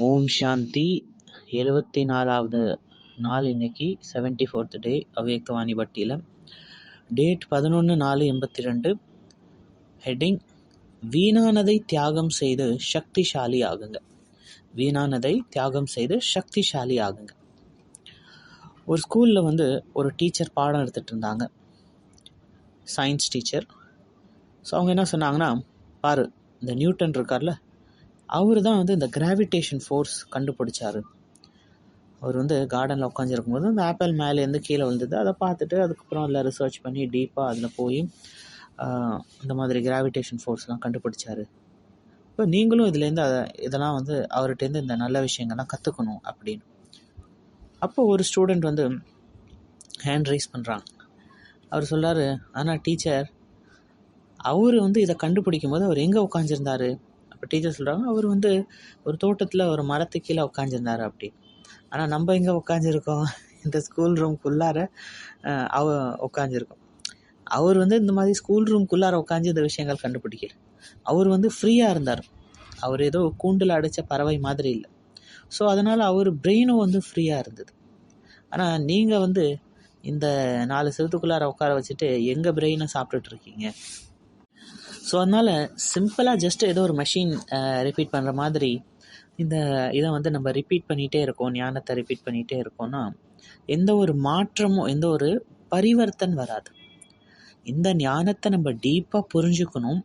ஓம் சாந்தி. 74வது நாள் இன்னைக்கு, 74th டே அவ்யக்தவாணி பட்டியில். டேட் 11/4/82. ஹெட்டிங்: வீணானதை தியாகம் செய்து சக்திசாலி ஆகுங்க. வீணானதை தியாகம் செய்து சக்திசாலி ஆகுங்க. ஒரு ஸ்கூலில் ஒரு டீச்சர் பாடம் எடுத்துகிட்டு இருந்தாங்க, சயின்ஸ் டீச்சர். ஸோ அவங்க என்ன சொன்னாங்கன்னா, பாரு, இந்த நியூட்டன் இருக்கார்ல, அவர் தான் இந்த கிராவிடேஷன் ஃபோர்ஸ் கண்டுபிடிச்சாரு. அவர் கார்டனில் உட்காந்துருக்கும்போது அந்த ஆப்பிள் மேலேருந்து கீழே விழுந்தது. அதை பார்த்துட்டு அதுக்கப்புறம் அதில் ரிசர்ச் பண்ணி டீப்பாக அதில் போய் இந்த மாதிரி கிராவிடேஷன் ஃபோர்ஸ்லாம் கண்டுபிடிச்சாரு. இப்போ நீங்களும் இதுலேருந்து இதெல்லாம் அவர்கிட்டேருந்து இந்த நல்ல விஷயங்கள்லாம் கற்றுக்கணும் அப்படின்னு. அப்போ ஒரு ஸ்டூடெண்ட் ஹேண்ட் ரைஸ் பண்ணுறாங்க. அவர் சொல்கிறாரு, ஆனால் டீச்சர், அவர் இதை கண்டுபிடிக்கும் போது அவர் எங்கே உட்காந்துருந்தாரு? அப்போ டீச்சர் சொல்கிறாங்க, அவர் ஒரு தோட்டத்தில் ஒரு மரத்துக்கு கீழே உட்காந்துருந்தாரு அப்படின்னு. ஆனால் நம்ம எங்கே உட்காந்துருக்கோம்? இந்த ஸ்கூல் ரூம்குள்ளார உட்காந்துருக்கோம். அவர் இந்த மாதிரி ஸ்கூல் ரூம்குள்ளார உட்காந்து இந்த விஷயங்கள் கண்டுபிடிக்கல. அவர் ஃப்ரீயாக இருந்தார். அவர் ஏதோ கூண்டில் அடைச்ச பறவை மாதிரி இல்லை. ஸோ அதனால் அவர் பிரெயினும் ஃப்ரீயாக இருந்தது. ஆனால் நீங்கள் இந்த 4 செவத்துக்குள்ளார உட்கார வச்சுட்டு எங்கள் பிரெயினை சாப்பிட்டுட்ருக்கீங்க. ஸோ அதனால் சிம்பிளாக ஜஸ்ட் ஏதோ ஒரு மெஷின் ரிப்பீட் பண்ணுற மாதிரி இதை நம்ம ரிப்பீட் பண்ணிகிட்டே இருக்கோம், ஞானத்தை ரிப்பீட் பண்ணிகிட்டே இருக்கோம்னா எந்த ஒரு மாற்றமும், எந்த ஒரு பரிவர்த்தன் வராது. இந்த ஞானத்தை நம்ம டீப்பாக புரிஞ்சுக்கணும்.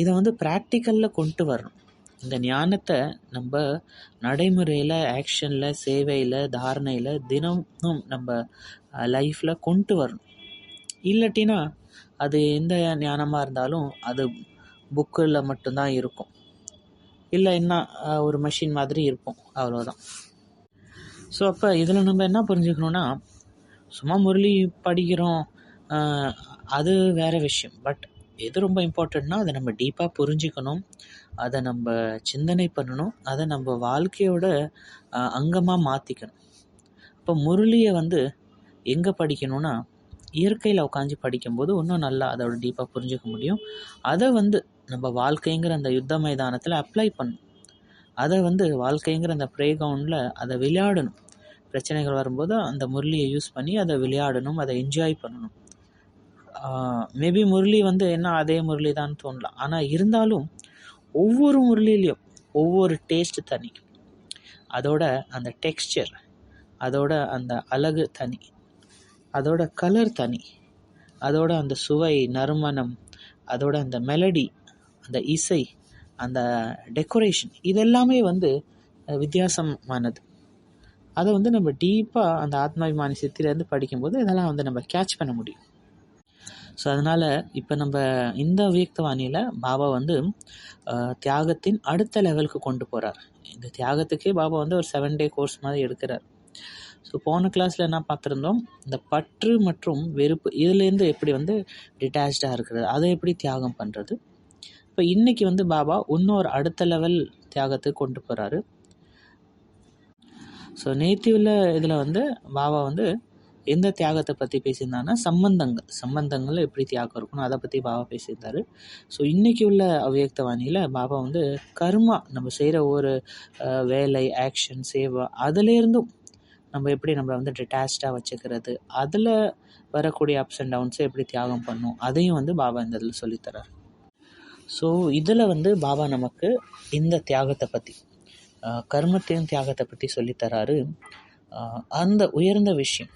இதை ப்ராக்டிக்கலில் கொண்டு வரணும். இந்த ஞானத்தை நம்ம நடைமுறையில், ஆக்ஷனில், சேவையில், தாரணையில் தினமும் நம்ம லைஃப்பில் கொண்டு வரணும். இல்லாட்டினா அது எந்த ஞானமாக இருந்தாலும் அது புக்கில் மட்டும்தான் இருக்கும், இல்லை என்ன ஒரு மெஷின் மாதிரி இருப்போம், அவ்வளோதான். ஸோ அப்போ இதில் நம்ம என்ன புரிஞ்சுக்கணுன்னா, சும்மா முரளி படிக்கிறோம், அது வேறு விஷயம். பட் எது ரொம்ப இம்பார்ட்டண்ட்னா அதை நம்ம டீப்பாக புரிஞ்சுக்கணும், அதை நம்ம சிந்தனை பண்ணணும், அதை நம்ம வாழ்க்கையோட அங்கமாக மாற்றிக்கணும். இப்போ முரளியை எங்கே படிக்கணும்னா, இயற்கையில் உட்காந்து படிக்கும்போது இன்னும் நல்லா அதோட டீப்பாக புரிஞ்சுக்க முடியும். அதை நம்ம வாழ்க்கைங்கிற அந்த யுத்த மைதானத்தில் அப்ளை பண்ணணும். அதை வாழ்க்கைங்கிற அந்த ப்ளே கிரவுண்டில் அதை விளையாடணும். பிரச்சனைகள் வரும்போது அந்த முரளியை யூஸ் பண்ணி அதை விளையாடணும், அதை என்ஜாய் பண்ணணும். மேபி முரளி என்ன அதே முரளி தான் தோணலாம். ஆனால் இருந்தாலும் ஒவ்வொரு முரளிலையும் ஒவ்வொரு டேஸ்ட் தனி, அதோட அந்த டெக்ஸ்சர், அதோட அந்த அழகு தனி, அதோட கலர் தனி, அதோட அந்த சுவை, நறுமணம், அதோட அந்த மெலடி, அந்த இசை, அந்த டெக்கரேஷன், இதெல்லாமே வித்தியாசமானது. அதை நம்ம டீப்பாக அந்த ஆத்மாபிமானி சித்திலேருந்து படிக்கும்போது இதெல்லாம் நம்ம கேட்ச் பண்ண முடியும். ஸோ அதனால் இப்போ நம்ம இந்த அவ்யக்தவாணியில் பாபா தியாகத்தின் அடுத்த லெவலுக்கு கொண்டு போகிறார். இந்த தியாகத்துக்கே பாபா ஒரு 7 day கோர்ஸ் மாதிரி எடுக்கிறார். ஸோ போன கிளாஸில் என்ன பார்த்துருந்தோம், இந்த பற்று மற்றும் வெறுப்பு இதுலேருந்து எப்படி டிட்டாச்சாக இருக்கிறது, அதை எப்படி தியாகம் பண்ணுறது. இப்போ இன்றைக்கி பாபா இன்னொரு அடுத்த லெவல் தியாகத்துக்கு கொண்டு போகிறாரு. ஸோ நேத்திவில் இதில் பாபா எந்த தியாகத்தை பற்றி பேசியிருந்தாருன்னா, சம்பந்தங்கள் எப்படி தியாகம் இருக்கணும் அதை பற்றி பாபா பேசியிருந்தார். ஸோ இன்றைக்கி உள்ள அவ்யக்தவாணியில் பாபா கர்மா, நம்ம செய்கிற ஒரு வேலை, ஆக்ஷன், சேவை, அதுலேருந்தும் நம்ம எப்படி நம்மளை டிட்டாச்சாக வச்சுக்கிறது, அதில் வரக்கூடிய அப்ஸ் அண்ட் டவுன்ஸை எப்படி தியாகம் பண்ணணும், அதையும் பாபா இந்த இதில் சொல்லித்தரார். ஸோ இதில் பாபா நமக்கு இந்த தியாகத்தை பற்றி, கர்மத்தின் தியாகத்தை பற்றி சொல்லித்தராரு. அந்த உயர்ந்த விஷயம்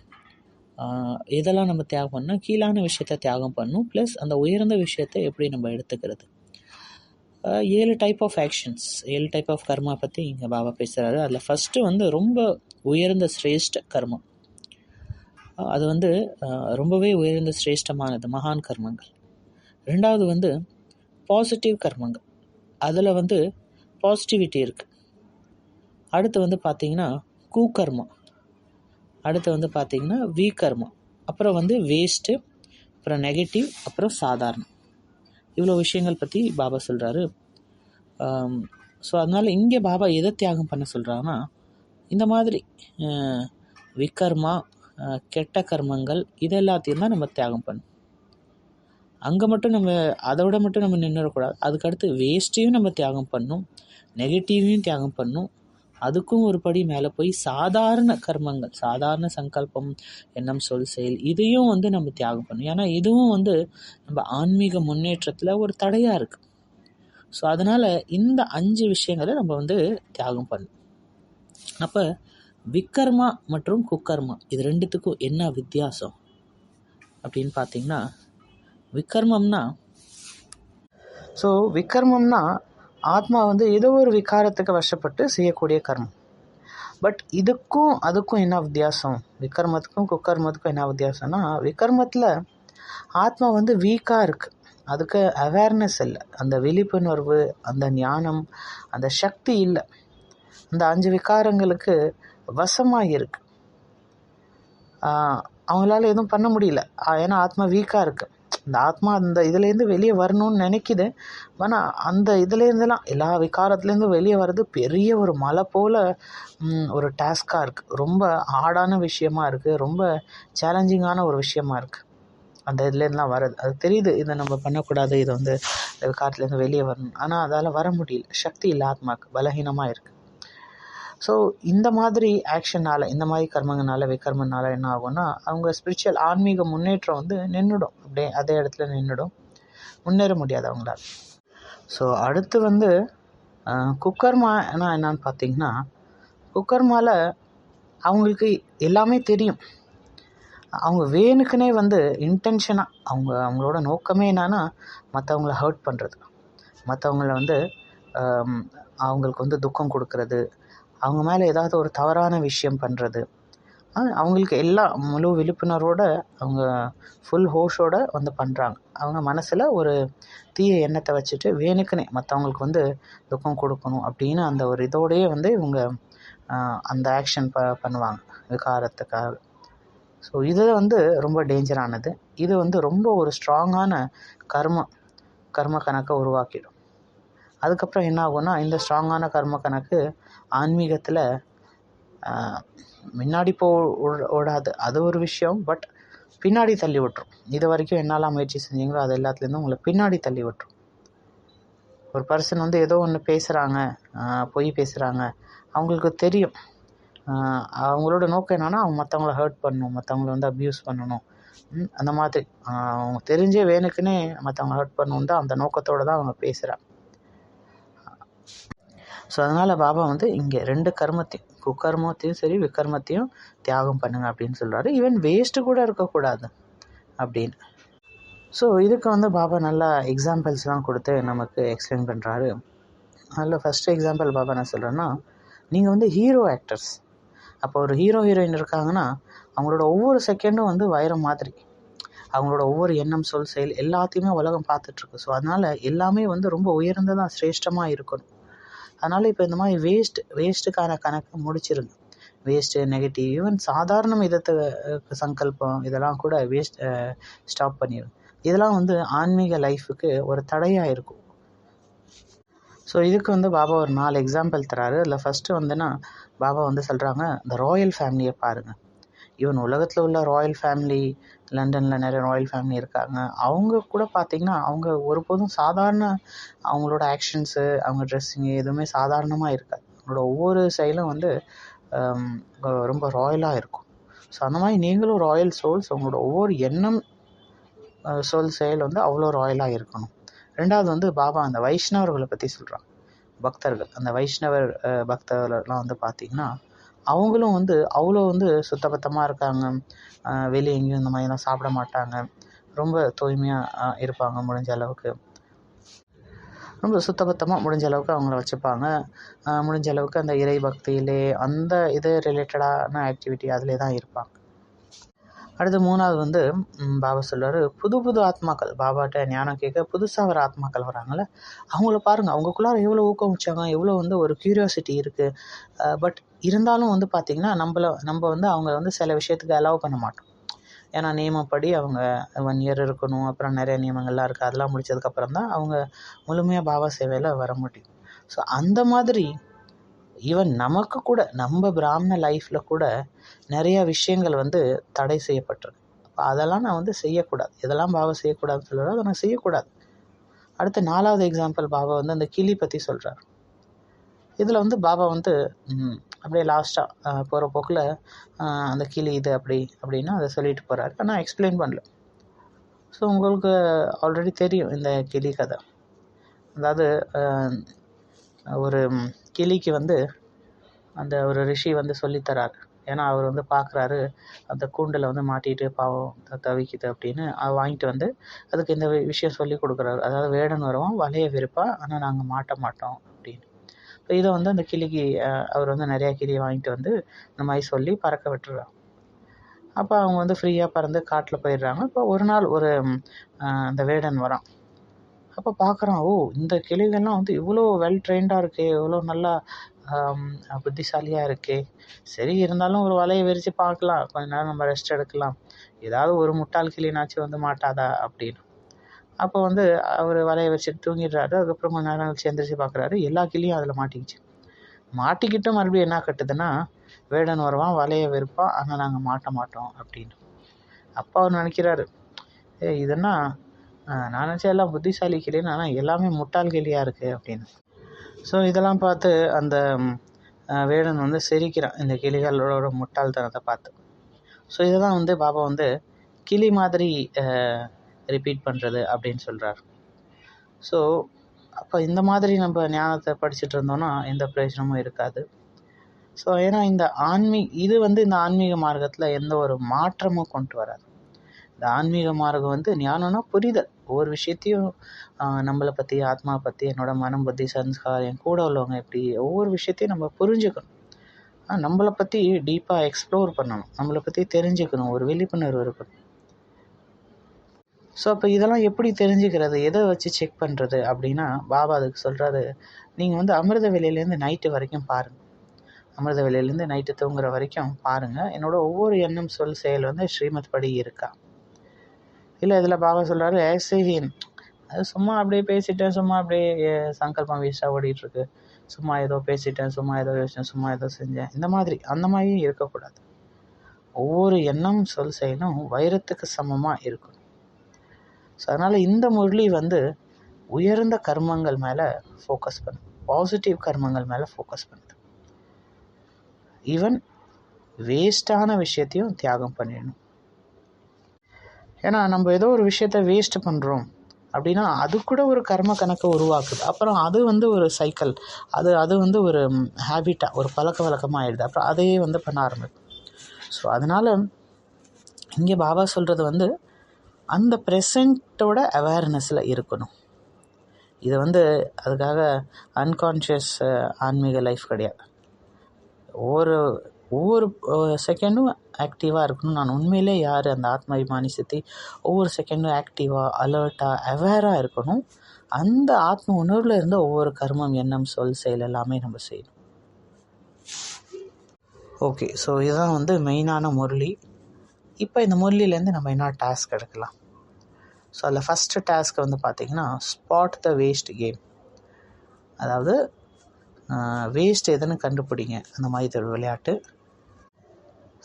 இதெல்லாம் நம்ம தியாகம் பண்ணால் கீழான விஷயத்தை தியாகம் பண்ணணும். ப்ளஸ் அந்த உயர்ந்த விஷயத்தை எப்படி நம்ம எடுத்துக்கிறது. 7 type of actions, 7 type of karma பற்றி இங்கே பாபா பேசுகிறாரு. அதில் ஃபஸ்ட்டு ரொம்ப உயர்ந்த சிரேஷ்ட கர்மம். அது ரொம்பவே உயர்ந்த சிரேஷ்டமானது, மகான் கர்மங்கள். ரெண்டாவது பாசிட்டிவ் கர்மங்கள், அதில் பாசிட்டிவிட்டி இருக்குது. அடுத்து பார்த்திங்கன்னா கூக்கர்மா, அடுத்து பார்த்திங்கன்னா வீக்கர்மா, அப்புறம் வேஸ்ட்டு, அப்புறம் நெகட்டிவ், அப்புறம் சாதாரணம். இவ்வளோ விஷயங்கள் பற்றி பாபா சொல்கிறாரு. ஸோ அதனால் இங்கே பாபா எதை தியாகம் பண்ண சொல்கிறாங்கன்னா, இந்த மாதிரி விக்கர்மா, கெட்ட கர்மங்கள், இது எல்லாத்தையும் தான் நம்ம தியாகம் பண்ணணும். அங்கே மட்டும் நம்ம அதோட மட்டும் நம்ம நின்றுடக்கூடாது. அதுக்கடுத்து வேஸ்ட்டையும் நம்ம தியாகம் பண்ணணும், நெகட்டிவையும் தியாகம் பண்ணணும், அதுக்கும் ஒரு படி மேலே போய் சாதாரண கர்மங்கள், சாதாரண சங்கல்பம், எண்ணம், சொல், செயல் இதையும் வந்து நம்ம தியாகம் பண்ணணும். ஏன்னா இதுவும் வந்து நம்ம ஆன்மீக முன்னேற்றத்தில் ஒரு தடையாக இருக்குது. ஸோ அதனால் இந்த 5 விஷயங்களை நம்ம வந்து தியாகம் பண்ணணும். அப்போ விக்கர்மா மற்றும் குக்கர்மா இது ரெண்டுத்துக்கும் என்ன வித்தியாசம் அப்படின்னு பார்த்தீங்கன்னா, விக்கர்மம்னா ஆத்மா வந்து ஏதோ ஒரு விகாரத்துக்கு வசப்பட்டு செய்யக்கூடிய கர்மம். பட் இதுக்கும் அதுக்கும் என்ன வித்தியாசம், விக்கர்மத்துக்கும் குக்கர்மத்துக்கும் என்ன வித்தியாசம்னா, விக்கர்மத்தில் ஆத்மா வந்து வீக்காக இருக்குது, அதுக்கு அவேர்னஸ் இல்லை, அந்த விழிப்புணர்வு, அந்த ஞானம், அந்த சக்தி இல்லை, அந்த 5 விகாரங்களுக்கு வசமாக இருக்கு. அவங்களால எதுவும் பண்ண முடியல, ஏன்னா ஆத்மா வீக்காக இருக்குது. இந்த ஆத்மா அந்த இதுலேருந்து வெளியே வரணும்னு நினைக்குது. ஆனால் அந்த இதுலேருந்துலாம் எல்லா விகாரத்துலேருந்து வெளியே வர்றது பெரிய ஒரு மலை போல் ஒரு டாஸ்காக இருக்குது. ரொம்ப ஹார்டான விஷயமா இருக்குது, ரொம்ப சேலஞ்சிங்கான ஒரு விஷயமா இருக்குது அந்த இதுலேருந்துலாம் வர்றது. அது தெரியுது, இதை நம்ம பண்ணக்கூடாது, இது வந்து விகாரத்துலேருந்து வெளியே வரணும். ஆனால் அதால் வர முடியல, சக்தி இல்லை, ஆத்மாவுக்கு பலகீனமாக இருக்குது. ஸோ இந்த மாதிரி ஆக்ஷனால், இந்த மாதிரி கர்மங்களால், விகர்மனால் என்ன ஆகும்னா, அவங்க ஸ்பிரிச்சுவல் ஆன்மீக முன்னேற்றம் வந்து நின்றுடும், அப்படியே அதே இடத்துல நின்றுடும், முன்னேற முடியாது அவங்களால. ஸோ அடுத்து வந்து குக்கர்மானா என்னன்னு பார்த்தீங்கன்னா, குக்கர்மாவில் அவங்களுக்கு எல்லாமே தெரியும். அவங்க வேணுக்குனே வந்து இன்டென்ஷனாக அவங்களோட நோக்கமே என்னன்னா மற்றவங்கள ஹர்ட் பண்ணுறது, மற்றவங்கள வந்து அவங்களுக்கு வந்து துக்கம் கொடுக்கறது, அவங்க மேலே ஏதாவது ஒரு தவறான விஷயம் பண்ணுறது. அவங்களுக்கு எல்லா முழு விழிப்புணர்வோடு அவங்க ஃபுல் ஹோஷோடு வந்து பண்ணுறாங்க. அவங்க மனசில் ஒரு தீய எண்ணத்தை வச்சுட்டு வேணுக்குனே மற்றவங்களுக்கு வந்து துக்கம் கொடுக்கணும் அப்படின்னு அந்த ஒரு இதோடையே வந்து இவங்க அந்த ஆக்ஷன் பண்ணுவாங்க விகாரத்துக்காக. ஸோ இது வந்து ரொம்ப டேஞ்சரானது. இது வந்து ரொம்ப ஒரு ஸ்ட்ராங்கான கர்ம கணக்கை உருவாக்கிடும். அதுக்கப்புறம் என்ன ஆகும்னா, இந்த ஸ்ட்ராங்கான கர்ம கணக்கு ஆன்மீகத்தில் முன்னாடி ஓடாது, அது ஒரு விஷயம். பட் பின்னாடி தள்ளி விட்டுரும். இது வரைக்கும் என்னெல்லாம் முயற்சி செஞ்சீங்களோ அது எல்லாத்துலேருந்தும் உங்களை பின்னாடி தள்ளி விட்டுரும். ஒரு பர்சன் வந்து ஏதோ ஒன்று பேசுகிறாங்க, பொய் பேசுகிறாங்க, அவங்களுக்கு தெரியும் அவங்களோட நோக்கம் என்னன்னா அவங்க மற்றவங்கள ஹர்ட் பண்ணணும், மற்றவங்கள வந்து அப்யூஸ் பண்ணணும், அந்த மாதிரி அவங்க தெரிஞ்சே வேணுக்குன்னே மற்றவங்க ஹர்ட் பண்ணணும் தான் அந்த நோக்கத்தோடு தான் அவங்க பேசுகிறாங்க. ஸோ அதனால் பாபா வந்து இங்கே 2 கர்மத்தையும், குக்கர்மத்தையும் சரி விக்கர்மத்தையும் தியாகம் பண்ணுங்க அப்படின்னு சொல்கிறாரு. ஈவன் வேஸ்ட்டு கூட இருக்கக்கூடாது அப்படின்னு. ஸோ இதுக்கு வந்து பாபா நல்லா எக்ஸாம்பிள்ஸ்லாம் கொடுத்து நமக்கு எக்ஸ்பிளைன் பண்ணுறாரு. அதில் ஃபஸ்ட்டு எக்ஸாம்பிள் பாபா என்ன சொல்கிறேன்னா, நீங்கள் வந்து ஹீரோ ஆக்டர்ஸ். அப்போ ஒரு ஹீரோயின் இருக்காங்கன்னா அவங்களோட ஒவ்வொரு செகண்டும் வந்து வைரம் மாதிரி, அவங்களோட ஒவ்வொரு எண்ணம், சொல், செயல் எல்லாத்தையுமே உலகம் பார்த்துட்ருக்கு. ஸோ அதனால் எல்லாமே வந்து ரொம்ப உயர்ந்ததாக சிரேஷ்டமாக இருக்கணும். அதனால் இப்போ இந்த மாதிரி வேஸ்ட்டுக்கான கணக்கு முடிச்சிருங்க. வேஸ்ட்டு, நெகட்டிவ், ஈவன் சாதாரண இதத்தை சங்கல்பம் இதெல்லாம் கூட ஸ்டாப் பண்ணிடுங்க. இதெல்லாம் வந்து ஆன்மீக லைஃபுக்கு ஒரு தடையாக இருக்கும். ஸோ இதுக்கு வந்து பாபா ஒரு 4 எக்ஸாம்பிள் தராரு. அதில் ஃபஸ்ட்டு வந்துன்னா பாபா வந்து சொல்கிறாங்க, இந்த ராயல் ஃபேமிலியை பாருங்கள். ஈவன் உலகத்தில் உள்ள ராயல் ஃபேமிலி, லண்டனில் நிறைய ராயல் ஃபேமிலி இருக்காங்க. அவங்க கூட பார்த்திங்கன்னா அவங்க ஒருபோதும் சாதாரண அவங்களோட ஆக்ஷன்ஸு, அவங்க ட்ரெஸ்ஸிங்கு எதுவுமே சாதாரணமாக இருக்காது. அவங்களோட ஒவ்வொரு செயலும் வந்து ரொம்ப ராயலாக இருக்கும். ஸோ அந்த மாதிரி நீங்களும் ராயல் சோல்ஸ், அவங்களோட ஒவ்வொரு எண்ணம், சொல், செயல் வந்து அவ்வளோ ராயலாக இருக்கணும். ரெண்டாவது வந்து பாபா அந்த வைஷ்ணவர்களை பற்றி சொல்கிறாங்க, பக்தர்கள். அந்த வைஷ்ணவர் பக்தர்கள்லாம் வந்து பார்த்திங்கன்னா அவங்களும் வந்து அவ்வளோ வந்து சுத்தபத்தமாக இருக்காங்க. வெளியே எங்கேயும் இந்த மாதிரிலாம் சாப்பிட மாட்டாங்க, ரொம்ப தூய்மையாக இருப்பாங்க, முடிஞ்ச அளவுக்கு ரொம்ப சுத்தபத்தமாக முடிஞ்ச அளவுக்கு அவங்கள வச்சுப்பாங்க. முடிஞ்ச அளவுக்கு அந்த இறை பக்தியிலே அந்த இது ரிலேட்டடான ஆக்டிவிட்டி அதிலே தான் இருப்பாங்க. அடுத்து 3வது வந்து பாபா சொல்வார், புது ஆத்மாக்கள் பாபாட்ட ஞானம் கேட்க புதுசாக வர ஆத்மாக்கள் வராங்கள்ல, அவங்கள பாருங்கள், அவங்களுக்குள்ளார எவ்வளோ ஊக்கம் வச்சாங்க, எவ்வளோ வந்து ஒரு க்யூரியாசிட்டி இருக்குது. பட் இருந்தாலும் வந்து பார்த்திங்கன்னா நம்ம வந்து அவங்க வந்து சில விஷயத்துக்கு அலோவ் பண்ண மாட்டோம். ஏன்னா நியமப்படி அவங்க 1 இயர் இருக்கணும், அப்புறம் நிறைய நியமங்கள்லாம் இருக்குது. அதெல்லாம் முடித்ததுக்கப்புறம் தான் அவங்க முழுமையாக பாபா சேவையில் வர முடியும். ஸோ அந்த மாதிரி ஈவன் நமக்கு கூட நம்ம பிராமண லைஃப்பில் கூட நிறைய விஷயங்கள் வந்து தடை செய்யப்பட்டிருக்கு. அப்போ அதெல்லாம் நான் வந்து செய்யக்கூடாது. இதெல்லாம் பாபா செய்யக்கூடாதுன்னு சொல்கிறார், அதை நான் செய்யக்கூடாது. அடுத்து 4வது எக்ஸாம்பிள் பாபா வந்து அந்த கிளி பற்றி சொல்கிறார். இதில் வந்து பாபா வந்து அப்படியே லாஸ்ட்டாக போகிற போக்கில் அந்த கிளி இது அப்படின்னு அதை சொல்லிட்டு போகிறாரு. ஆனால் எக்ஸ்பிளைன் பண்ணல. ஸோ உங்களுக்கு ஆல்ரெடி தெரியும் இந்த கிளி கதை. அதாவது ஒரு கிளிக்கு வந்து அந்த ஒரு ரிஷி வந்து சொல்லித்தராரு. ஏன்னா அவர் வந்து பார்க்குறாரு அந்த கூண்டில் வந்து மாட்டிகிட்டு பாவம் தவிக்குது அப்படின்னு. அதை வாங்கிட்டு வந்து அதுக்கு இந்த விஷயம் சொல்லி கொடுக்குறாரு. அதாவது வேடன் வருவோம், வலையை விருப்பான், ஆனால் நாங்கள் மாட்ட மாட்டோம் அப்படின்னு. இப்போ இதை வந்து அந்த கிளிக்கு அவர் வந்து நிறையா கிளியை வாங்கிட்டு வந்து இந்த மாதிரி சொல்லி பறக்க விட்டுறாங்க. அப்போ அவங்க வந்து ஃப்ரீயாக பறந்து காட்டில் போயிடுறாங்க. இப்போ ஒரு நாள் அந்த வேடன் வரான். அப்போ பார்க்குறான், இந்த கிளிகள்லாம் வந்து இவ்வளோ வெல் ட்ரெயின்டாக இருக்கே, இவ்வளோ நல்லா புத்திசாலியாக இருக்கே, சரி இருந்தாலும் ஒரு வலையை விரித்து பார்க்கலாம், கொஞ்ச நேரம் நம்ம ரெஸ்ட் எடுக்கலாம், ஏதாவது ஒரு முட்டாள் கிளினாச்சும் வந்து மாட்டாதா அப்படின்னு. அப்போ வந்து அவர் வலையை வச்சுட்டு தூங்கிடுறாரு. அதுக்கப்புறம் கொஞ்ச நேரம் கழிச்சு எந்திரிச்சு பார்க்குறாரு, எல்லா கிளியும் அதில் மாட்டிக்கிச்சு. மாட்டிக்கிட்டு மறுபடியும் என்ன கட்டுதுன்னா, வேடன் வருவான், வலையை விருப்பான், ஆனால் நாங்கள் மாட்ட மாட்டோம் அப்படின்னு. அப்போ அவர் நினைக்கிறாரு, இதுன்னா நான் நினச்சா எல்லாம் புத்திசாலி கிளின்னு, ஆனால் எல்லாமே முட்டாள் கிளியாக இருக்குது அப்படின்னு. ஸோ இதெல்லாம் பார்த்து அந்த வேடன் வந்து சிரிக்கிறான் இந்த கிளிகளோட முட்டாள்தனத்தை பார்த்து. ஸோ இதை தான் வந்து பாபா வந்து கிளி மாதிரி ரிப்பீட் பண்ணுறது அப்படின்னு சொல்கிறார். ஸோ அப்போ இந்த மாதிரி நம்ம ஞானத்தை படிச்சுட்டு இருந்தோம்னா எந்த பிரயோஜனமும் இருக்காது. ஸோ ஏன்னா இந்த ஆன்மீக மார்க்கத்தில் எந்த ஒரு மாற்றமும் கொண்டு வராது. இந்த ஆன்மீக மார்க்கம் வந்து ஞானம்னா புரிதல். ஒவ்வொரு விஷயத்தையும் நம்மளை பற்றி, ஆத்மா பற்றி, என்னோட மனம், புத்தி, சன்ஸ்கார், என் கூட உள்ளவங்க எப்படி, ஒவ்வொரு விஷயத்தையும் நம்ம புரிஞ்சுக்கணும். நம்மளை பற்றி டீப்பாக எக்ஸ்ப்ளோர் பண்ணணும், நம்மளை பற்றி தெரிஞ்சுக்கணும், ஒரு விழிப்புணர்வு இருக்கணும். ஸோ அப்போ இதெல்லாம் எப்படி தெரிஞ்சுக்கிறது, எதை வச்சு செக் பண்ணுறது அப்படின்னா பாபா அதுக்கு சொல்கிறாரு, நீங்கள் வந்து அமிர்த வேளையிலேருந்து நைட்டு வரைக்கும் பாருங்கள். அமிர்த வேளையிலேருந்து நைட்டு தூங்குற வரைக்கும் பாருங்கள், என்னோட ஒவ்வொரு எண்ணம், சொல், செயல் வந்து ஸ்ரீமத் படி இருக்கா. இல்லை இதில் பாபா சொல்கிறாரு, அது சும்மா அப்படியே பேசிட்டேன், சும்மா அப்படியே சங்கல்பம் வேஸ்ட்டாக ஓடிட்டுருக்கு, சும்மா ஏதோ பேசிட்டேன், சும்மா ஏதோ யோசித்தேன், சும்மா ஏதோ செஞ்சேன், அந்த மாதிரியும் இருக்கக்கூடாது. ஒவ்வொரு எண்ணம், சொல், செயலும் வைரத்துக்கு சமமாக இருக்கணும். ஸோ அதனால் இந்த முரளி வந்து உயர்ந்த கர்மங்கள் மேலே ஃபோக்கஸ் பண்ணுது, பாசிட்டிவ் கர்மங்கள் மேலே ஃபோக்கஸ் பண்ணுது. ஈவன் வேஸ்டான விஷயத்தையும் தியாகம் பண்ணிடணும். ஏன்னா நம்ம ஏதோ ஒரு விஷயத்த வேஸ்ட் பண்ணுறோம் அப்படின்னா அது கூட ஒரு கர்ம கணக்கை உருவாக்குது. அப்புறம் அது வந்து ஒரு சைக்கிள், அது வந்து ஒரு ஹேபிட்டாக, ஒரு பழக்க வழக்கமாக ஆகிடுது. அப்புறம் அதையே வந்து பண்ண ஆரம்பிக்கும். ஸோ அதனால் இங்கே பாபா சொல்கிறது வந்து அந்த ப்ரெசண்ட்டோட அவேர்னஸில் இருக்கணும். இது வந்து அதுக்காக அன்கான்ஷியஸ் ஆன்மீக லைஃப் கிடையாது. ஒவ்வொரு செகண்டும் ஆக்டிவாக இருக்கணும். நான் உண்மையிலே யார், அந்த ஆத்மாபிமானி சித்தி ஒவ்வொரு செகண்டும் ஆக்டிவாக, அலர்ட்டாக, அவேராக இருக்கணும். அந்த ஆத்ம உணர்வில் இருந்த ஒவ்வொரு கர்மம், எண்ணம், சொல், செயல் எல்லாமே நம்ம செய்யணும். ஓகே, ஸோ இதுதான் வந்து மெயினான முரளி. இப்போ இந்த முரளிலேருந்து நம்ம என்ன டாஸ்க் எடுக்கலாம்? ஸோ அதில் ஃபஸ்ட்டு டாஸ்க் வந்து பார்த்திங்கன்னா, ஸ்பாட் த வேஸ்ட் கேம். அதாவது வேஸ்ட் எதுன்னு கண்டுபிடிங்க. அந்த மாதிரி ஒரு விளையாட்டு.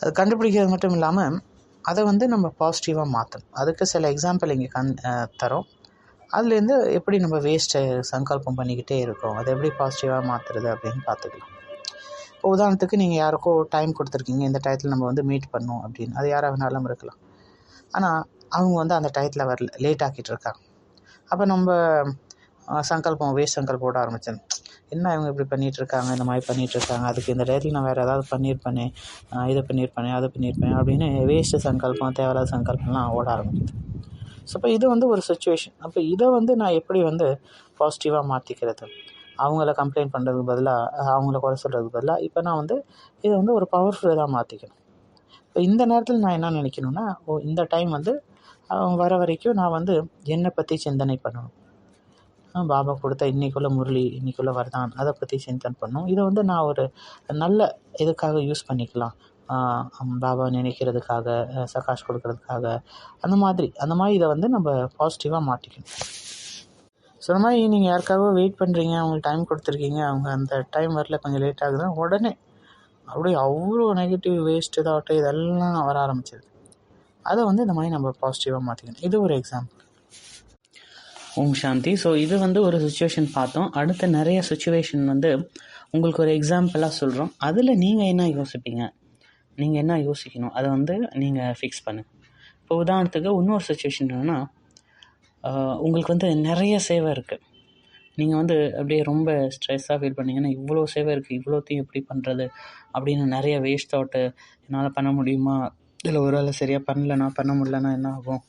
அது கண்டுபிடிக்கிறது மட்டும் இல்லாமல் அதை வந்து நம்ம பாசிட்டிவாக மாற்றணும். அதுக்கு சில எக்ஸாம்பிள் இங்கே தரோம். அதுலேருந்து எப்படி நம்ம வேஸ்ட்டை சங்கல்பம் பண்ணிக்கிட்டே இருக்கோம், அதை எப்படி பாசிட்டிவாக மாற்றுறது அப்படின்னு பார்த்துக்கலாம். இப்போ உதாரணத்துக்கு நீங்கள் யாருக்கோ டைம் கொடுத்துருக்கீங்க, இந்த டயத்தில் நம்ம வந்து மீட் பண்ணோம் அப்படின்னு. அது யாராக வேணாலும் இருக்கலாம். ஆனால் அவங்க வந்து அந்த டயத்தில் வரல, லேட் ஆக்கிட்டு இருக்காங்க. அப்போ நம்ம வேஸ்ட் சங்கல்பம் போட ஆரம்பித்தேன். என்ன இவங்க இப்படி பண்ணிகிட்ருக்காங்க, இந்த மாதிரி பண்ணிகிட்ருக்காங்க, அதுக்கு இந்த டயத்தில் நான் வேறு ஏதாவது பண்ணியிருப்பேனே, இதை பண்ணியிருப்பேனே, அதை பண்ணியிருப்பேன் அப்படின்னு வேஸ்ட்டு சங்கல்பம், தேவையில்லாத சங்கல்பம்லாம் ஓட ஆரம்பிக்குது. ஸோ இப்போ இது வந்து ஒரு சுச்சுவேஷன். அப்போ இதை வந்து நான் எப்படி வந்து பாசிட்டிவாக மாற்றிக்கிறது? அவங்கள கம்ப்ளைண்ட் பண்ணுறதுக்கு பதிலாக, அவங்கள குறை சொல்கிறதுக்கு பதிலாக இப்போ நான் வந்து இதை வந்து ஒரு பவர்ஃபுல்லாக மாற்றிக்கணும். இப்போ இந்த நேரத்தில் நான் என்ன நினைக்கணும்னா, இந்த டைம் வந்து வர வரைக்கும் நான் வந்து என்னை பற்றி சிந்தனை பண்ணணும். பாபா கொடுத்த இன்றைக்குள்ள முரளி, இன்றைக்குள்ள வரதான், அதை பற்றி சிந்தனை பண்ணணும். இதை வந்து நான் ஒரு நல்ல இதுக்காக யூஸ் பண்ணிக்கலாம். பாபா நினைக்கிறதுக்காக, சகாஷ் கொடுக்கறதுக்காக, அந்த மாதிரி இதை வந்து நம்ம பாசிட்டிவாக மாற்றிக்கணும். ஸோ அந்த மாதிரி நீங்கள் யாருக்காக வெயிட் பண்ணுறீங்க, அவங்களுக்கு டைம் கொடுத்துருக்கீங்க, அவங்க அந்த டைம் வரல, கொஞ்சம் லேட் ஆகுதுன்னா உடனே அப்படியே அவ்வளோ நெகட்டிவ் வேஸ்ட் தாட்டு இதெல்லாம் வர ஆரம்பிச்சிது. அதை வந்து இந்த மாதிரி நம்ம பாசிட்டிவாக மாற்றிக்கணும். இது ஒரு எக்ஸாம்பிள். ஓம் சாந்தி. ஸோ இது வந்து ஒரு சுச்சுவேஷன் பார்த்தோம். அடுத்த நிறைய சுச்சுவேஷன் வந்து உங்களுக்கு ஒரு எக்ஸாம்பிளாக சொல்கிறோம். அதில் நீங்கள் என்ன யோசிப்பீங்க, நீங்கள் என்ன யோசிக்கணும், அதை வந்து நீங்கள் ஃபிக்ஸ் பண்ணுங்கள். இப்போ உதாரணத்துக்கு இன்னொரு சுச்சுவேஷன் என்னென்னா, உங்களுக்கு வந்து நிறைய சேவை இருக்குது. நீங்கள் வந்து அப்படியே ரொம்ப ஸ்ட்ரெஸ்ஸாக ஃபீல் பண்ணிங்கன்னா, இவ்வளோ சேவை இருக்குது, இவ்வளோத்தையும் எப்படி பண்ணுறது அப்படின்னு நிறைய வேஸ்ட் தாட்டு, என்னால் பண்ண முடியுமா, இல்லை ஒரு வேளை சரியாக பண்ண முடியலன்னா என்ன ஆகும்.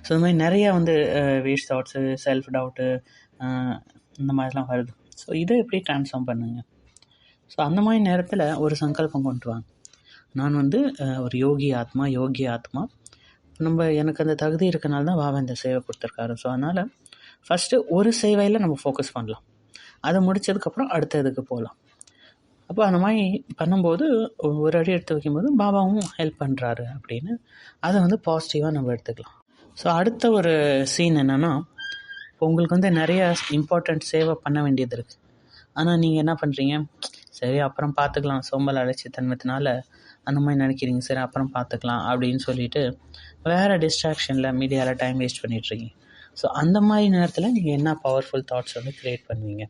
ஸோ இந்த மாதிரி நிறையா வந்து வேஸ்ட் தாட்ஸு, செல்ஃப் டவுட்டு, இந்த மாதிரிலாம் வருது. ஸோ இதை எப்படி ட்ரான்ஸ்ஃபார்ம் பண்ணுங்க. ஸோ அந்த மாதிரி நேரத்தில் ஒரு சங்கல்பம் கொண்டு வாங்க. நான் வந்து ஒரு யோகி ஆத்மா, எனக்கு அந்த தகுதி இருக்கனால தான் பாபா இந்த சேவை கொடுத்துருக்காரு. ஸோ அதனால் ஃபஸ்ட்டு ஒரு சேவையில் நம்ம ஃபோக்கஸ் பண்ணலாம். அதை முடித்ததுக்கப்புறம் அடுத்த இதுக்கு போகலாம். அப்போ அந்த மாதிரி பண்ணும்போது ஒரு அடி எடுத்து வைக்கும்போது பாபாவும் ஹெல்ப் பண்ணுறாரு அப்படின்னு அதை வந்து பாசிட்டிவாக நம்ம எடுத்துக்கலாம். ஸோ அடுத்த ஒரு சீன் என்னென்னா, இப்போ உங்களுக்கு வந்து நிறைய இம்பார்ட்டண்ட் சேவை பண்ண வேண்டியது இருக்குது. ஆனால் நீங்கள் என்ன பண்ணுறீங்க, சரி அப்புறம் பார்த்துக்கலாம், சோம்பல் அழைச்சி தன்மத்தினால அந்த மாதிரி நினைக்கிறீங்க, சரி அப்புறம் பார்த்துக்கலாம் அப்படின்னு சொல்லிட்டு வேறு டிஸ்ட்ராக்ஷனில் மீடியாவில் டைம் வேஸ்ட் பண்ணிகிட்ருக்கீங்க. ஸோ அந்த மாதிரி நேரத்தில் நீங்கள் என்ன பவர்ஃபுல் தாட்ஸ் வந்து க்ரியேட் பண்ணுவீங்க,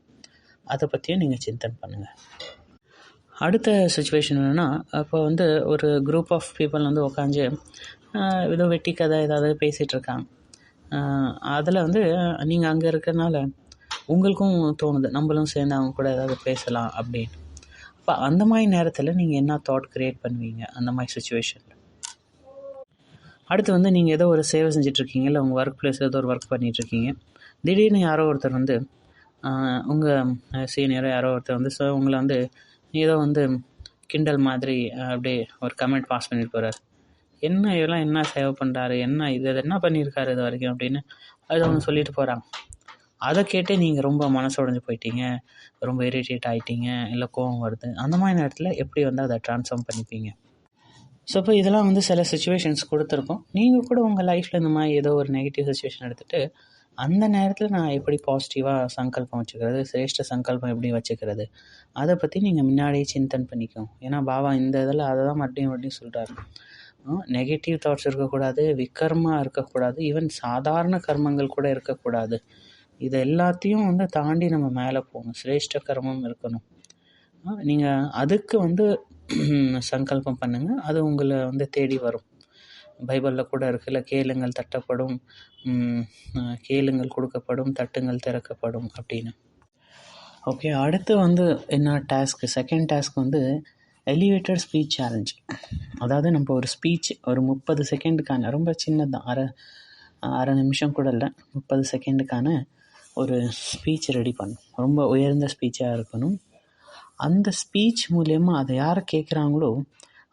அதை பற்றியும் நீங்கள் சிந்தனை பண்ணுங்கள். அடுத்த சுச்சுவேஷன் என்னென்னா, அப்போ வந்து ஒரு குரூப் ஆஃப் பீப்புள் வந்து உட்காந்து ஏதோ வெட்டி கதை ஏதாவது பேசிகிட்ருக்காங்க. அதில் வந்து நீங்கள் அங்கே இருக்கிறனால உங்களுக்கும் தோணுது நம்மளும் சேர்ந்து அவங்க கூட ஏதாவது பேசலாம் அப்படின்னு. அப்போ அந்த மாதிரி நேரத்தில் நீங்கள் என்ன தாட் க்ரியேட் பண்ணுவீங்க அந்த மாதிரி சுச்சுவேஷனில்? அடுத்து வந்து நீங்கள் ஏதோ ஒரு சேவை செஞ்சிட்ருக்கீங்க, இல்லை உங்கள் ஒர்க் பிளேஸ் ஏதோ ஒரு ஒர்க் பண்ணிகிட்ருக்கீங்க. திடீர்னு யாரோ ஒருத்தர் வந்து உங்கள் சீனியரோ யாரோ ஒருத்தர் வந்து உங்களை வந்து ஏதோ வந்து கிண்டல் மாதிரி அப்படியே ஒரு கமெண்ட் பாஸ் பண்ணிட்டு போகிறார். இதெல்லாம் என்ன சேவை பண்ணுறாரு, இது என்ன பண்ணியிருக்காரு இது வரைக்கும் அப்படின்னு அதை அவங்க சொல்லிட்டு போகிறாங்க. அதை கேட்டு நீங்கள் ரொம்ப மனசு உடைஞ்சு போயிட்டீங்க, ரொம்ப இரிட்டேட் ஆகிட்டீங்க, இல்லை கோவம் வருது. அந்த மாதிரி நேரத்தில் எப்படி வந்து அதை ட்ரான்ஸ்ஃபார்ம் பண்ணிப்பீங்க? ஸோ இப்போ இதெல்லாம் வந்து சில சுச்சுவேஷன்ஸ் கொடுத்துருக்கோம். நீங்கள் கூட உங்கள் லைஃப்பில் இந்த மாதிரி ஏதோ ஒரு நெகட்டிவ் சுச்சுவேஷன் எடுத்துகிட்டு அந்த நேரத்தில் நான் எப்படி பாசிட்டிவாக சங்கல்பம் வச்சுக்கிறது, சிரேஷ்ட சங்கல்பம் எப்படி வச்சுக்கிறது, அதை பற்றி நீங்கள் முன்னாடியே சிந்தனை பண்ணிக்கோங்க. ஏன்னா பாபா இந்த இதில் அதை தான் மறுபடியும் சொல்கிறாரு. நெகட்டிவ் தாட்ஸ் இருக்கக்கூடாது, விக்கர்மாக இருக்கக்கூடாது, ஈவன் சாதாரண கர்மங்கள் கூட இருக்கக்கூடாது. இது எல்லாத்தையும் வந்து தாண்டி நம்ம மேலே போகணும், சிரேஷ்ட கர்மம் இருக்கணும். நீங்கள் அதுக்கு வந்து சங்கல்பம் பண்ணுங்கள், அது உங்களை வந்து தேடி வரும். பைபிளில் கூட இருக்குல்ல, கேளுங்கள் தட்டப்படும், கேளுங்கள் கொடுக்கப்படும், தட்டுங்கள் திறக்கப்படும் அப்படின்னு. ஓகே, அடுத்து வந்து என்ன டாஸ்க்கு, செகண்ட் டாஸ்க் வந்து எலிவேட்டட் ஸ்பீச் சேலஞ்ச். அதாவது நம்ம ஒரு ஸ்பீச் ஒரு 30 செகண்டுக்கான, ரொம்ப சின்னதான், அரை நிமிஷம் கூட இல்லை, 30 செகண்டுக்கான ஒரு ஸ்பீச் ரெடி பண்ணணும். ரொம்ப உயர்ந்த ஸ்பீச்சாக இருக்கணும். அந்த ஸ்பீச் மூலயமா அதை யார் கேட்குறாங்களோ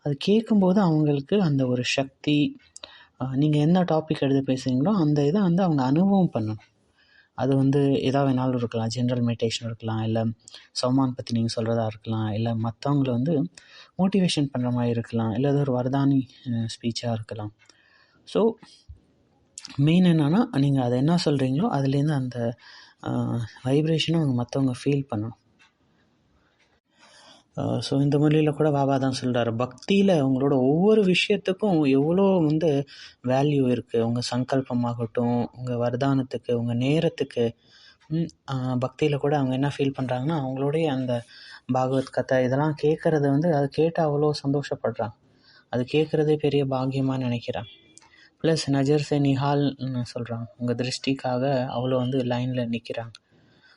அது கேட்கும்போது அவங்களுக்கு அந்த ஒரு சக்தி, நீங்கள் என்ன டாபிக் எடுத்து பேசுகிறீங்களோ அந்த இதை வந்து அவங்க அனுபவம் பண்ணணும். அது வந்து எதாக வேணாலும் இருக்கலாம், ஜென்ரல் மெடிடேஷன் இருக்கலாம், இல்லை சௌமான் பற்றி நீங்கள் சொல்கிறதா இருக்கலாம், இல்லை மற்றவங்கள வந்து மோட்டிவேஷன் பண்ணுற மாதிரி இருக்கலாம், இல்லை அது ஒரு வரதானி ஸ்பீச்சாக இருக்கலாம். ஸோ மெயின் என்னென்னா, நீங்கள் அதை என்ன சொல்கிறீங்களோ அதுலேருந்து அந்த வைப்ரேஷனை அவங்க மற்றவங்க ஃபீல் பண்ணணும். ஸோ இந்த மொழியில் கூட பாபா தான் சொல்கிறார், பக்தியில் உங்களோட ஒவ்வொரு விஷயத்துக்கும் எவ்வளோ வந்து வேல்யூ இருக்குது. உங்கள் சங்கல்பமாகட்டும், உங்கள் வரதானத்துக்கு, உங்கள் நேரத்துக்கு. பக்தியில் கூட அவங்க என்ன ஃபீல் பண்ணுறாங்கன்னா, அவங்களுடைய அந்த பாகவத் கதை இதெல்லாம் கேட்குறது வந்து அது கேட்டு அவ்வளோ சந்தோஷப்படுறாங்க. அது கேட்குறதே பெரிய பாக்கியமாக நினைக்கிறாங்க. ப்ளஸ் நஜர் சே நிஹால்னு சொல்கிறாங்க, உங்கள் திருஷ்டிக்காக அவ்வளோ வந்து லைனில் நிற்கிறாங்க.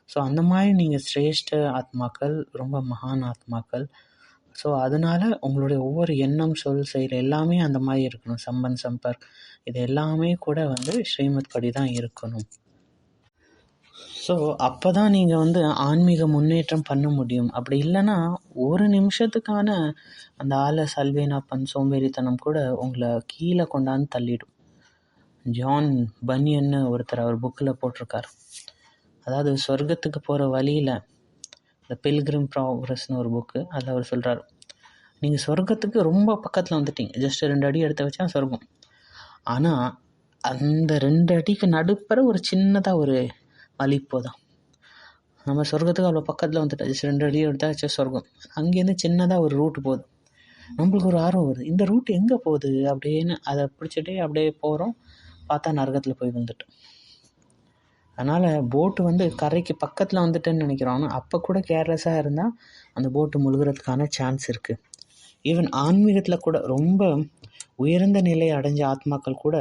ஸோ அந்த மாதிரி நீங்கள் சிரேஷ்ட ஆத்மாக்கள், ரொம்ப மகான் ஆத்மாக்கள். ஸோ அதனால் உங்களுடைய ஒவ்வொரு எண்ணம், சொல், செயல் எல்லாமே அந்த மாதிரி இருக்கணும். சம்பர்க் இது எல்லாமே கூட வந்து ஸ்ரீமத் படி தான் இருக்கணும். ஸோ அப்போ தான் நீங்கள் வந்து ஆன்மீக முன்னேற்றம் பண்ண முடியும். அப்படி இல்லைன்னா ஒரு நிமிஷத்துக்கான அந்த சல்வேனாப்பன் சோம்பேறித்தனம் கூட உங்களை கீழே கொண்டாந்து தள்ளிடும். ஜான் பன்யன்னு ஒருத்தர் அவர் புக்கில் போட்டிருக்கார். அதாவது சொர்க்கத்துக்கு போகிற வழியில் த பில்கிரிம் ப்ராக்ரஸ்னு ஒரு புக்கு, அதில் அவர் சொல்கிறார், நீங்கள் சொர்க்கத்துக்கு ரொம்ப பக்கத்தில் வந்துட்டீங்க, ஜஸ்ட் 2 அடி எடுத்து வச்சா சொர்க்கம். ஆனால் அந்த 2 அடிக்கு நடுப்புற ஒரு சின்னதாக ஒரு வழி போதான். நம்ம சொர்க்கத்துக்கு அவ்வளோ பக்கத்தில் வந்துட்டோம், ஜஸ்ட் 2 அடி எடுத்தா வச்சா சொர்க்கம். அங்கேருந்து சின்னதாக ஒரு ரூட்டு போகுது. நம்மளுக்கு ஒரு ஆர்வம் வருது, இந்த ரூட் எங்கே போகுது அப்படின்னு. அதை பிடிச்சிட்டே அப்படியே போகிறோம், பார்த்தா நரகத்தில் போய் வந்துட்டோம். அதனால் போட்டு கரைக்கு பக்கத்தில் வந்துட்டேன்னு நினைக்கிறோம். ஆனால் அப்போ கூட கேர்லெஸ்ஸாக இருந்தால் அந்த போட்டு முழுகிறதுக்கான சான்ஸ் இருக்குது. ஈவன் ஆன்மீகத்தில் கூட ரொம்ப உயர்ந்த நிலையை அடைஞ்ச ஆத்மாக்கள் கூட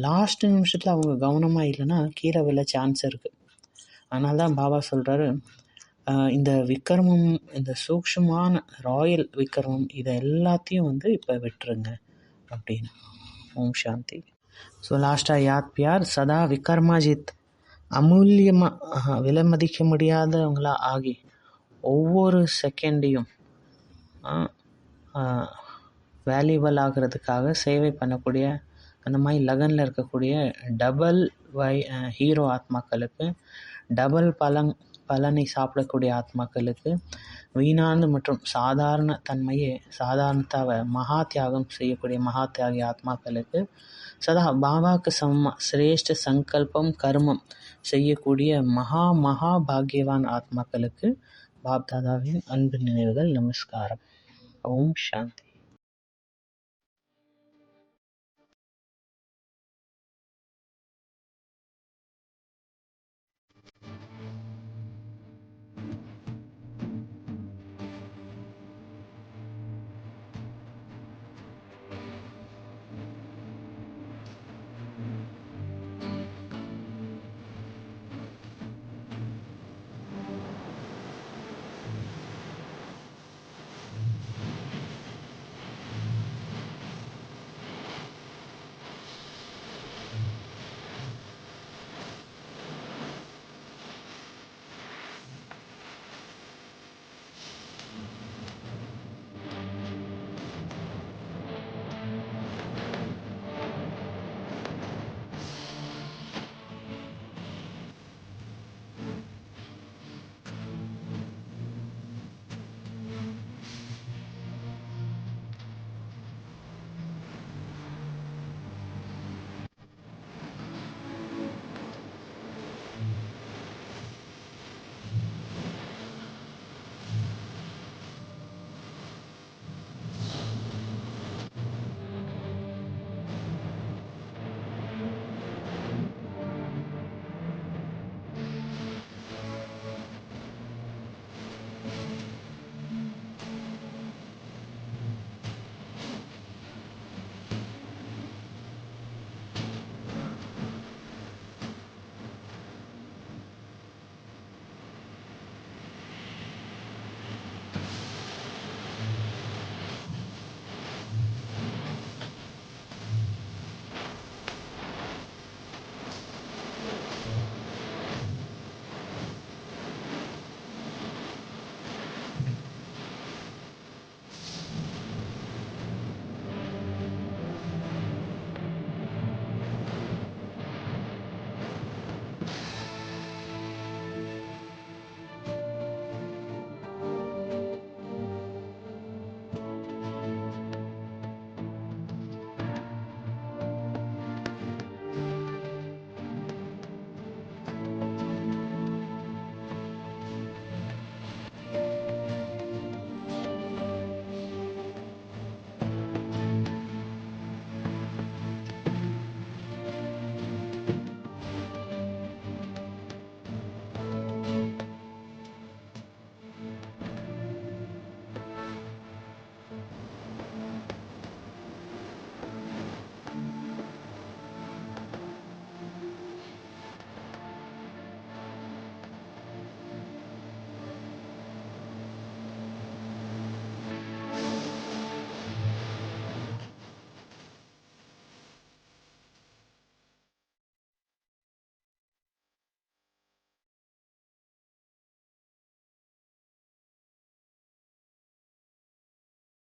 லாஸ்ட் நிமிஷத்தில் அவங்க கவனமாக இல்லைன்னா கீழே விழ சான்ஸ் இருக்குது. அதனால தான் பாபா சொல்கிறாரு, இந்த விக்ரமம், இந்த சூக்ஷ்மமான ராயல் விக்ரமம், இதை எல்லாத்தையும் இப்போ விட்டுருங்க அப்படின்னு. ஓம் சாந்தி. ஸோ லாஸ்ட்டாக யாத் பியார் சதா விக்ரமாஜித் அமூல்யமாக விலை மதிக்க முடியாதவங்களா ஆகி ஒவ்வொரு செகண்டையும் வேல்யூபிள் ஆகிறதுக்காக சேவை பண்ணக்கூடிய அந்த மாதிரி லகனில் இருக்கக்கூடிய டபுள் ஹீரோ ஆத்மாக்களுக்கு, டபுள் பலனை சாப்பிடக்கூடிய ஆத்மாக்களுக்கு, வீணானது மற்றும் சாதாரண தன்மையை சாதாரணத்தாவை மகா தியாகம் செய்யக்கூடிய மகா தியாகி ஆத்மாக்களுக்கு, சதா பாபாவுக்கு சமமாக சிரேஷ்ட சங்கல்பம் கர்மம் செய்யக்கூடிய மகா பாக்யவான் ஆத்மாக்களுக்கு பாப்தாதாவின் அன்பு நினைவுகள். நமஸ்காரம். ஓம் சாந்தி.